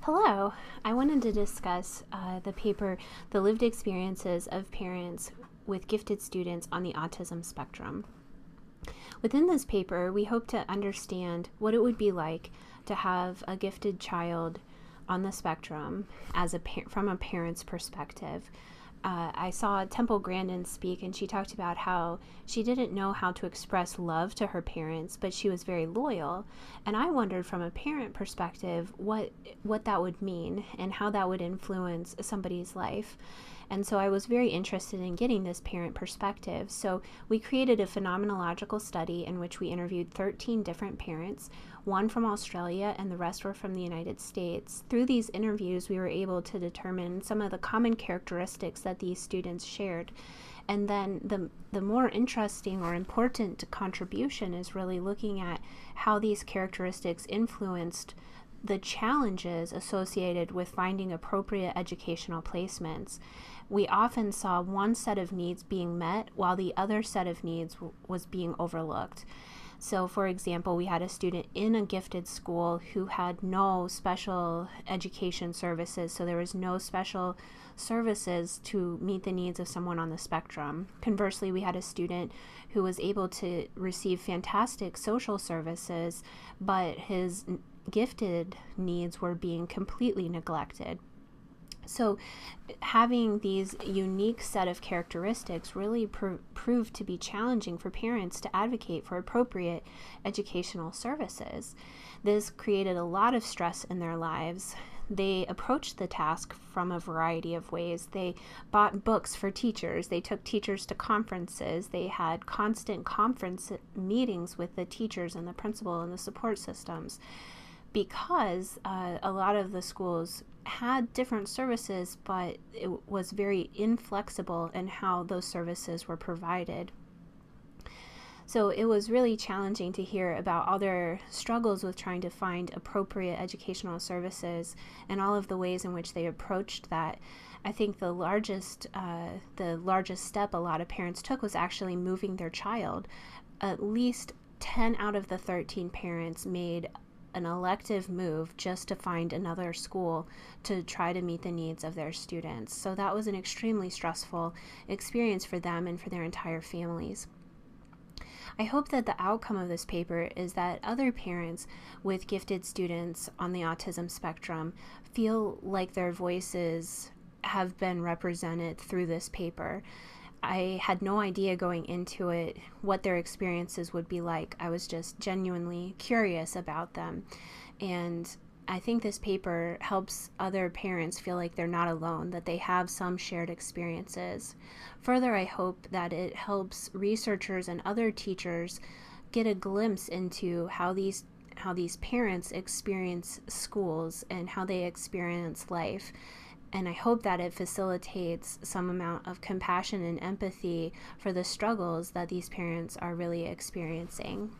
Hello. I wanted to discuss the paper, The Lived Experiences of Parents with Gifted Students on the Autism Spectrum. Within this paper, we hope to understand what it would be like to have a gifted child on the spectrum from a parent's perspective. I saw Temple Grandin speak, and she talked about how she didn't know how to express love to her parents, but she was very loyal. And I wondered from a parent perspective what that would mean and how that would influence somebody's life. And so I was very interested in getting this parent perspective. So we created a phenomenological study in which we interviewed 13 different parents, one from Australia and the rest were from the United States. Through these interviews, we were able to determine some of the common characteristics that these students shared. And then the more interesting or important contribution is really looking at how these characteristics influenced the challenges associated with finding appropriate educational placements. We often saw one set of needs being met while the other set of needs was being overlooked. So, for example, we had a student in a gifted school who had no special education services, so there was no special services to meet the needs of someone on the spectrum. Conversely, we had a student who was able to receive fantastic social services, but his gifted needs were being completely neglected. So having these unique set of characteristics really proved to be challenging for parents to advocate for appropriate educational services. This created a lot of stress in their lives. They approached the task from a variety of ways. They bought books for teachers. They took teachers to conferences. They had constant conference meetings with the teachers and the principal and the support systems. Because a lot of the schools had different services, but it was very inflexible in how those services were provided. So it was really challenging to hear about all their struggles with trying to find appropriate educational services and all of the ways in which they approached that. I think the largest step a lot of parents took was actually moving their child. At least 10 out of the 13 parents made an elective move just to find another school to try to meet the needs of their students. So that was an extremely stressful experience for them and for their entire families. I hope that the outcome of this paper is that other parents with gifted students on the autism spectrum feel like their voices have been represented through this paper. I had no idea going into it what their experiences would be like. I was just genuinely curious about them. And I think this paper helps other parents feel like they're not alone, that they have some shared experiences. Further, I hope that it helps researchers and other teachers get a glimpse into how these parents experience schools and how they experience life. And I hope that it facilitates some amount of compassion and empathy for the struggles that these parents are really experiencing.